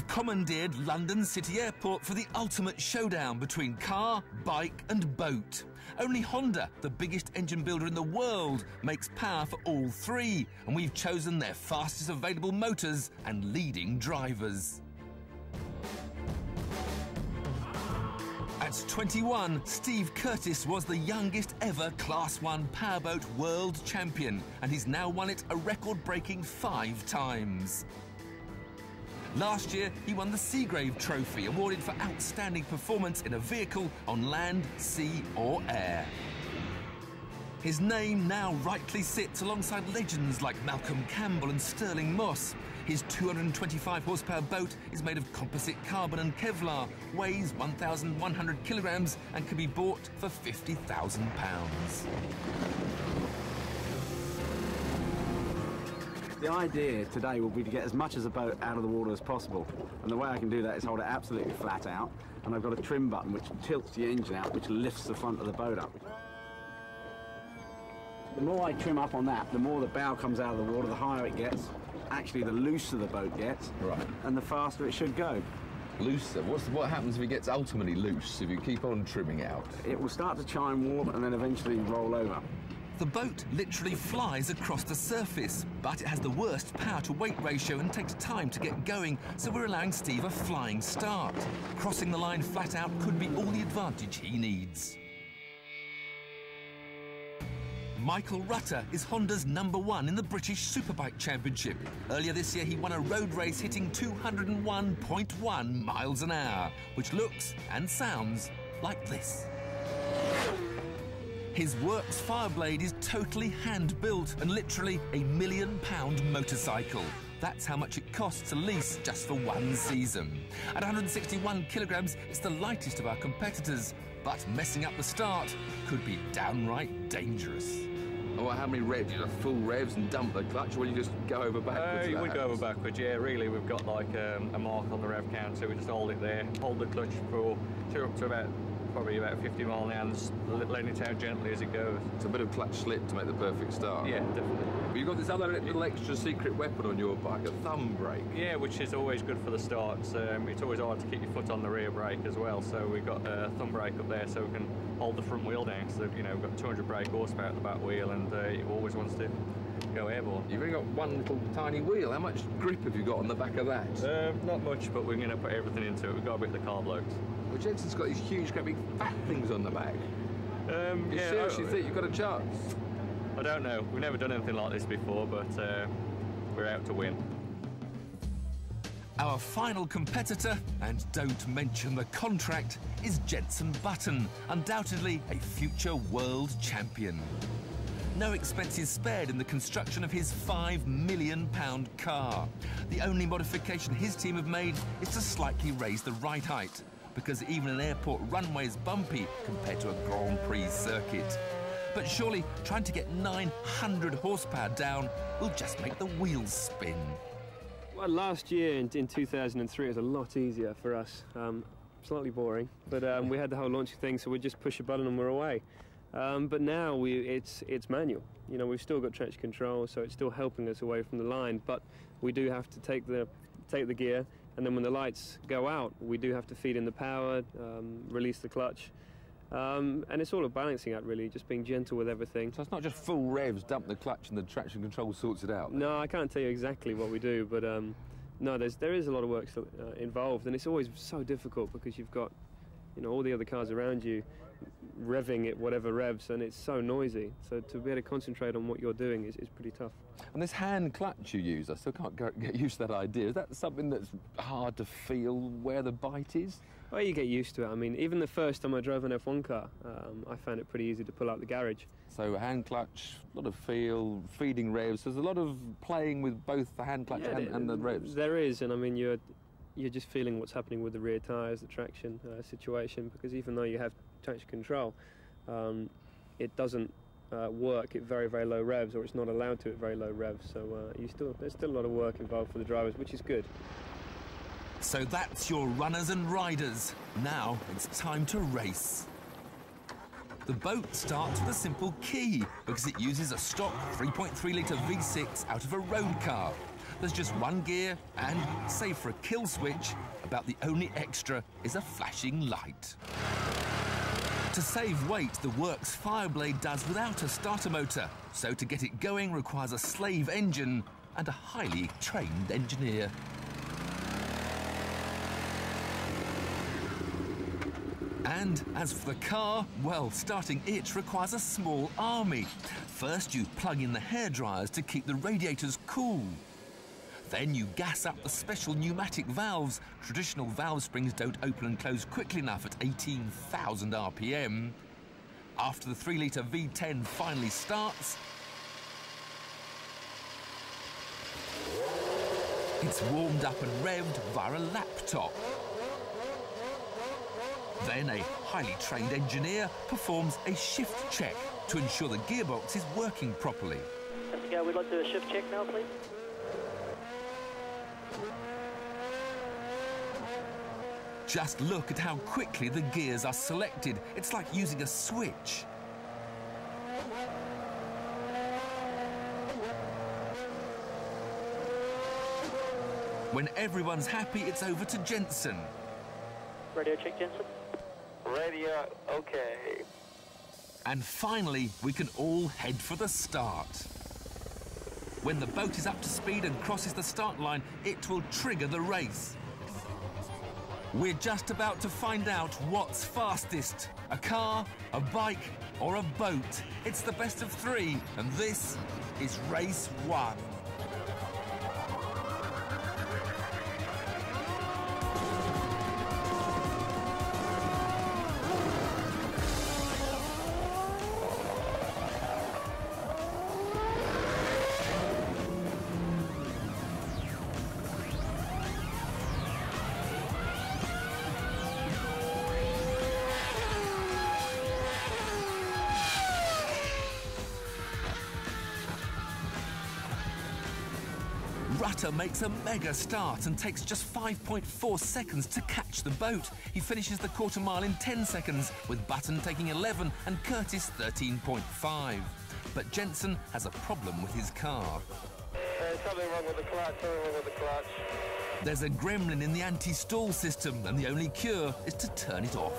We've commandeered London City Airport for the ultimate showdown between car, bike and boat. Only Honda, the biggest engine builder in the world, makes power for all three, and we've chosen their fastest available motors and leading drivers. At 21, Steve Curtis was the youngest ever Class 1 powerboat world champion, and he's now won it a record-breaking 5 times. Last year, he won the Seagrave Trophy, awarded for outstanding performance in a vehicle on land, sea or air. His name now rightly sits alongside legends like Malcolm Campbell and Stirling Moss. His 225 horsepower boat is made of composite carbon and Kevlar, weighs 1,100 kilograms and can be bought for £50,000. The idea today will be to get as much of the boat out of the water as possible, and the way I can do that is hold it absolutely flat out, and I've got a trim button which tilts the engine out, which lifts the front of the boat up. The more I trim up on that, the more the bow comes out of the water, the higher it gets. Actually, the looser the boat gets, right, and the faster it should go. Looser? What happens if it gets ultimately loose, if you keep on trimming out? It will start to chime warp and then eventually roll over. The boat literally flies across the surface, but it has the worst power-to-weight ratio and takes time to get going, so we're allowing Steve a flying start. Crossing the line flat out could be all the advantage he needs. Michael Rutter is Honda's #1 in the British Superbike Championship. Earlier this year, he won a road race hitting 201.1 miles an hour, which looks and sounds like this. His Works Fireblade is totally hand-built and literally a £1 million motorcycle. That's how much it costs to lease just for one season. At 161 kilograms, it's the lightest of our competitors, but messing up the start could be downright dangerous. Oh, how many revs? You have full revs and dump the clutch, or will you just go over backwards? We go over backwards, yeah, really. We've got like a mark on the rev counter, we just hold it there, hold the clutch for up to probably about 50 miles an hour, and just letting it out gently as it goes. It's a bit of clutch slip to make the perfect start. Yeah, definitely. But you've got this other little extra secret weapon on your bike, a thumb brake. Yeah, which is always good for the starts. It's always hard to keep your foot on the rear brake as well, so we've got a thumb brake up there so we can hold the front wheel down. So, you know, we've got 200 brake horsepower at the back wheel, and it always wants to go airborne. You've only got one little tiny wheel. How much grip have you got on the back of that? Not much, but we're going to put everything into it. We've got a bit of the car blokes. Well, Jenson's got these huge, great big fat things on the back. You seriously think you've got a chance? I don't know. We've never done anything like this before, but we're out to win. Our final competitor, and don't mention the contract, is Jenson Button, undoubtedly a future world champion. No expenses spared in the construction of his £5 million car. The only modification his team have made is to slightly raise the ride height, because even an airport runway is bumpy compared to a Grand Prix circuit. But surely trying to get 900 horsepower down will just make the wheels spin. Well, last year in 2003 it was a lot easier for us. Slightly boring, but we had the whole launching thing, so we'd just push a button and we're away. But now it's manual. You know, we've still got traction control, so it's still helping us away from the line, but we do have to take the gear, and then when the lights go out, we do have to feed in the power, release the clutch. And it's all a balancing act, really, just being gentle with everything. So it's not just full revs, dump the clutch and the traction control sorts it out? No, I can't tell you exactly what we do, but no, there is a lot of work still, involved, and it's always so difficult because you've got, you know, all the other cars around you revving at whatever revs, and it's so noisy. So to be able to concentrate on what you're doing is pretty tough. And this hand clutch you use, I still can't get used to that idea. Is that something that's hard to feel where the bite is? Well, you get used to it. I mean, even the first time I drove an F1 car, I found it pretty easy to pull out the garage. So hand clutch, a lot of feel, feeding revs. There's a lot of playing with both the hand clutch and the revs. There is, and I mean, you're just feeling what's happening with the rear tyres, the traction situation, because even though you have traction control, it doesn't work at very, very low revs, or it's not allowed to at very low revs. So there's still a lot of work involved for the drivers, which is good. So that's your runners and riders. Now it's time to race. The boat starts with a simple key because it uses a stock 3.3 litre V6 out of a road car. there's just one gear and, save for a kill switch, about the only extra is a flashing light. To save weight, the Works Fireblade does without a starter motor, so to get it going requires a slave engine and a highly trained engineer. And as for the car, well, starting it requires a small army. First, you plug in the hairdryers to keep the radiators cool. Then you gas up the special pneumatic valves. Traditional valve springs don't open and close quickly enough at 18,000 RPM. After the 3-litre V10 finally starts, it's warmed up and revved via a laptop. Then a highly trained engineer performs a shift check to ensure the gearbox is working properly. We'd like to do a shift check now, please. Just look at how quickly the gears are selected. It's like using a switch. When everyone's happy, it's over to Jenson. Radio check, Jenson. Radio, okay. And finally, we can all head for the start. When the boat is up to speed and crosses the start line, it will trigger the race. We're just about to find out what's fastest. A car, a bike, or a boat. It's the best of three, and this is race 1. Rutter makes a mega start and takes just 5.4 seconds to catch the boat. He finishes the quarter mile in 10 seconds, with Button taking 11 and Curtis 13.5. But Jenson has a problem with his car. Something wrong with the clutch, There's a gremlin in the anti-stall system, and the only cure is to turn it off.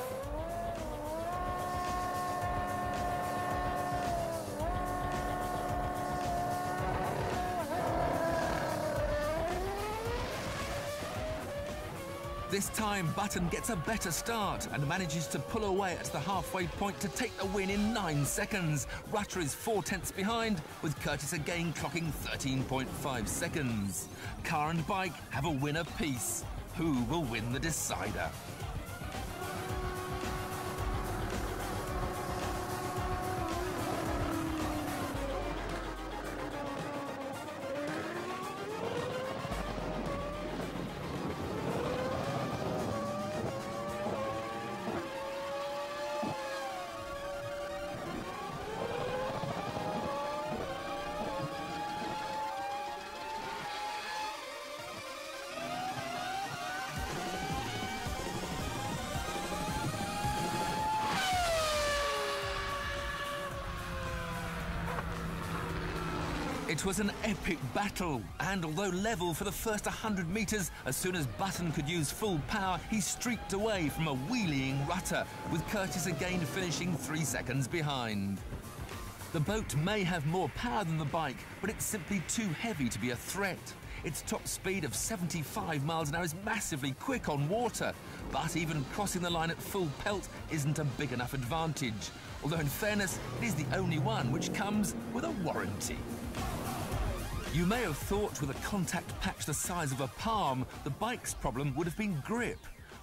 This time, Button gets a better start and manages to pull away at the halfway point to take the win in 9 seconds. Rutter is 4/10 behind, with Curtis again clocking 13.5 seconds. Car and bike have a win apiece. Who will win the decider? It was an epic battle, and although level for the first 100 metres, as soon as Button could use full power, he streaked away from a wheeling Rutter, with Curtis again finishing 3 seconds behind. The boat may have more power than the bike, but it's simply too heavy to be a threat. Its top speed of 75 miles an hour is massively quick on water, but even crossing the line at full pelt isn't a big enough advantage. Although in fairness, it is the only one which comes with a warranty. You may have thought with a contact patch the size of a palm, the bike's problem would have been grip.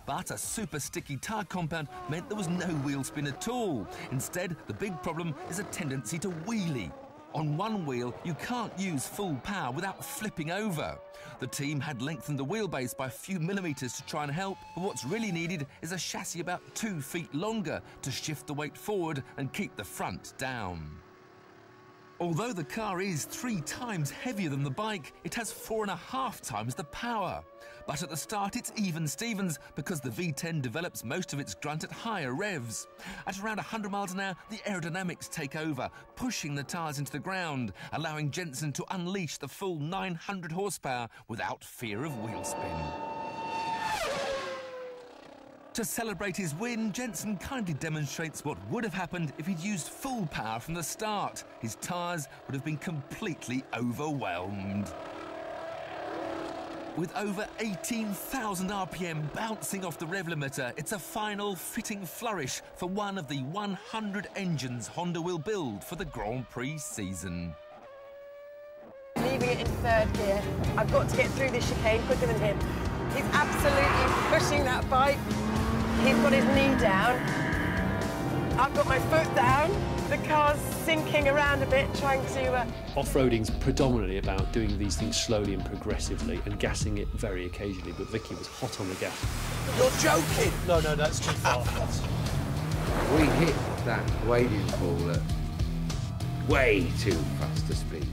But a super sticky tyre compound meant there was no wheel spin at all. Instead, the big problem is a tendency to wheelie. On one wheel, you can't use full power without flipping over. The team had lengthened the wheelbase by a few millimetres to try and help, but what's really needed is a chassis about 2 feet longer to shift the weight forward and keep the front down. Although the car is 3 times heavier than the bike, it has 4.5 times the power. But at the start it's even Stevens because the V10 develops most of its grunt at higher revs. At around 100 miles an hour, the aerodynamics take over, pushing the tyres into the ground, allowing Jenson to unleash the full 900 horsepower without fear of wheel spin. To celebrate his win, Jenson kindly demonstrates what would have happened if he'd used full power from the start. His tyres would have been completely overwhelmed. With over 18,000 RPM bouncing off the rev limiter, it's a final fitting flourish for one of the 100 engines Honda will build for the Grand Prix season. Leaving it in 3rd gear. I've got to get through this chicane quicker than him. He's absolutely pushing that bike. He's got his knee down. I've got my foot down. The car's sinking around a bit, trying to... Off-roading's predominantly about doing these things slowly and progressively and gassing it very occasionally, but Vicky was hot on the gas. You're joking! No, that's too far. We hit that wading pool at way too fast a speed.